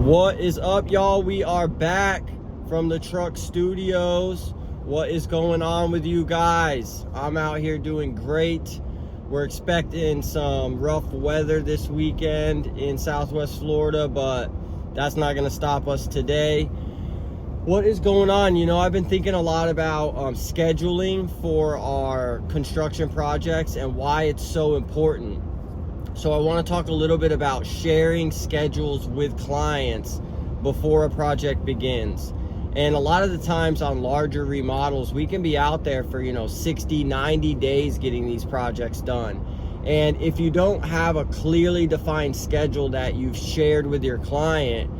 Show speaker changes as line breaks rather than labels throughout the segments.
What is up, y'all? We are back from the truck studios. What is going on with you guys? I'm out here doing great. We're expecting some rough weather this weekend in Southwest Florida, but that's not going to stop us today. What is going on? You know, I've been thinking a lot about scheduling for our construction projects and why it's so important. So I want to talk a little bit about sharing schedules with clients before a project begins. And a lot of the times on larger remodels, we can be out there for, 60, 90 days getting these projects done. And if you don't have a clearly defined schedule that you've shared with your client,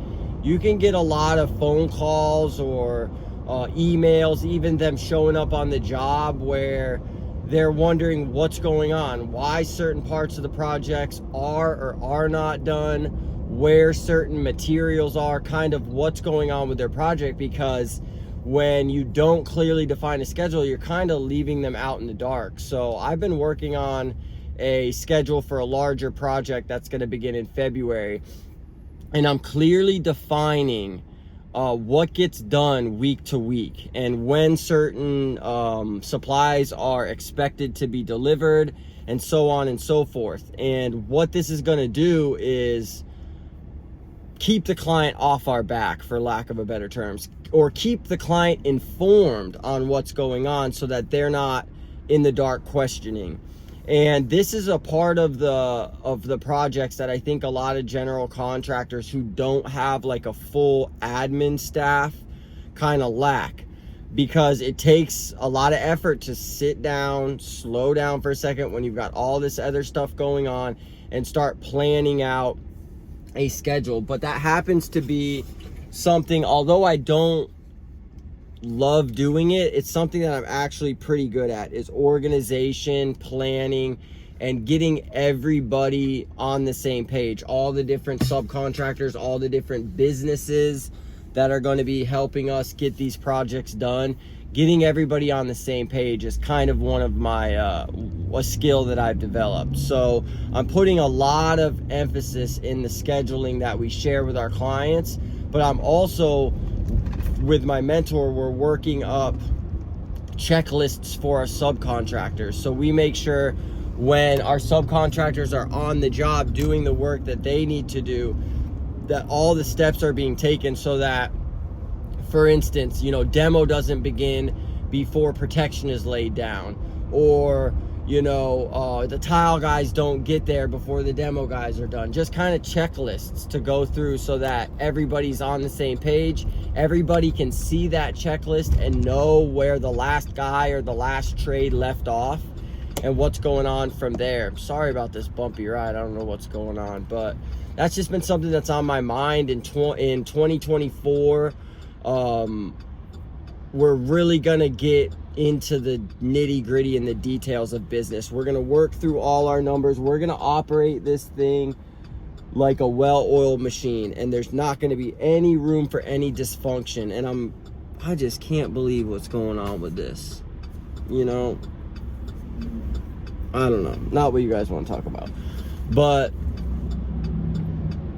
you can get a lot of phone calls or emails, even them showing up on the job where they're wondering what's going on, why certain parts of the projects are or are not done, where certain materials are, kind of what's going on with their project, because when you don't clearly define a schedule, you're kind of leaving them out in the dark. So I've been working on a schedule for a larger project that's going to begin in February, and I'm clearly defining what gets done week to week and when certain supplies are expected to be delivered and so on and so forth. And what this is going to do is keep the client off our back, for lack of a better terms, or keep the client informed on what's going on so that they're not in the dark questioning. And this is a part of the projects that I think a lot of general contractors who don't have like a full admin staff kind of lack, because it takes a lot of effort to sit down, slow down for a second when you've got all this other stuff going on and start planning out a schedule. But that happens to be something, although I don't love doing it, it's something that I'm actually pretty good at, is organization, planning, and getting everybody on the same page. All the different subcontractors, all the different businesses that are going to be helping us get these projects done. Getting everybody on the same page is kind of one of my a skill that I've developed. So I'm putting a lot of emphasis in the scheduling that we share with our clients, but I'm also, with my mentor, we're working up checklists for our subcontractors. So we make sure when our subcontractors are on the job doing the work that they need to do, that all the steps are being taken so that, for instance, demo doesn't begin before protection is laid down, or the tile guys don't get there before the demo guys are done. Just kind of checklists to go through so that everybody's on the same page. Everybody can see that checklist and know where the last guy or the last trade left off and what's going on from there. Sorry about this bumpy ride. I don't know what's going on, but that's just been something that's on my mind in 2024. We're really gonna get into the nitty gritty and the details of business. We're gonna work through all our numbers. We're gonna operate this thing like a well-oiled machine, and there's not gonna be any room for any dysfunction. And I just can't believe what's going on with this. I don't know, not what you guys want to talk about, but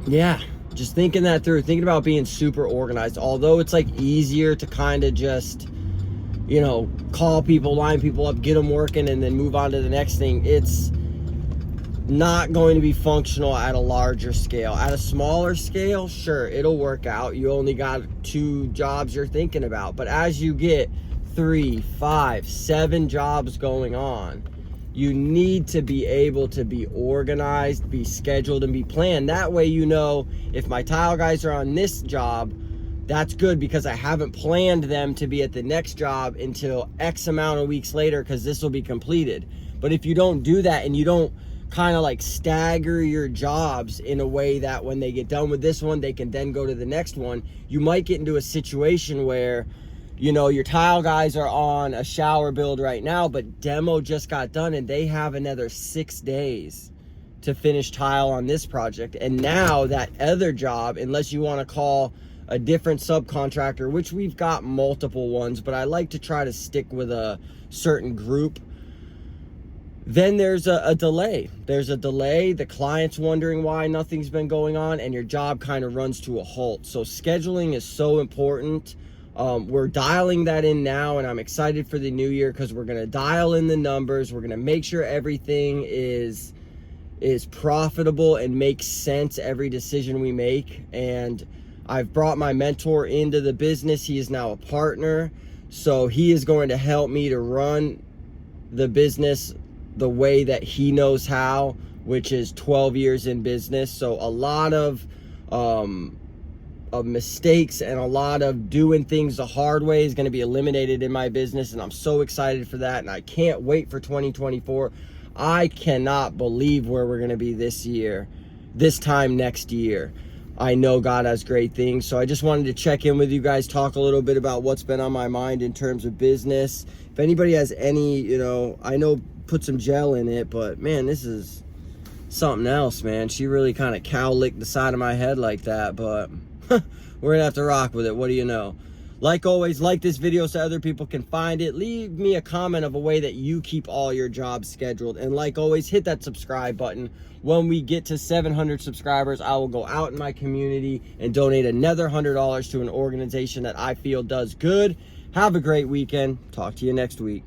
yeah, just thinking that through, thinking about being super organized. Although it's like easier to kind of just, call people, line people up, get them working, and then move on to the next thing. It's not going to be functional at a larger scale. At a smaller scale, sure, it'll work out. You only got 2 jobs you're thinking about. But as you get 3, 5, 7 jobs going on, you need to be able to be organized, be scheduled, and be planned. That way, if my tile guys are on this job, that's good because I haven't planned them to be at the next job until X amount of weeks later, because this will be completed. But if you don't do that and you don't kind of like stagger your jobs in a way that when they get done with this one, they can then go to the next one, you might get into a situation where your tile guys are on a shower build right now, but demo just got done and they have another 6 days to finish tile on this project. And now that other job, unless you want to call a different subcontractor, which we've got multiple ones, but I like to try to stick with a certain group, then there's a delay. There's a delay. The client's wondering why nothing's been going on, and your job kind of runs to a halt. So scheduling is so important. We're dialing that in now, and I'm excited for the new year because we're going to dial in the numbers. We're going to make sure everything is profitable and makes sense, every decision we make. And I've brought my mentor into the business. He is now a partner, so he is going to help me to run the business the way that he knows how, which is 12 years in business. So a lot of mistakes and a lot of doing things the hard way is going to be eliminated in my business, and I'm so excited for that, and I can't wait for 2024. I cannot believe where we're going to be this year, this time next year. I know God has great things. So I just wanted to check in with you guys, talk a little bit about what's been on my mind in terms of business. If anybody has any, I know put some gel in it, but man, this is something else, man. She really kind of cow licked the side of my head like that, but we're gonna have to rock with it. What do you know? Like always, like this video so other people can find it. Leave me a comment of a way that you keep all your jobs scheduled. And like always, hit that subscribe button. When we get to 700 subscribers, I will go out in my community and donate another $100 to an organization that I feel does good. Have a great weekend. Talk to you next week.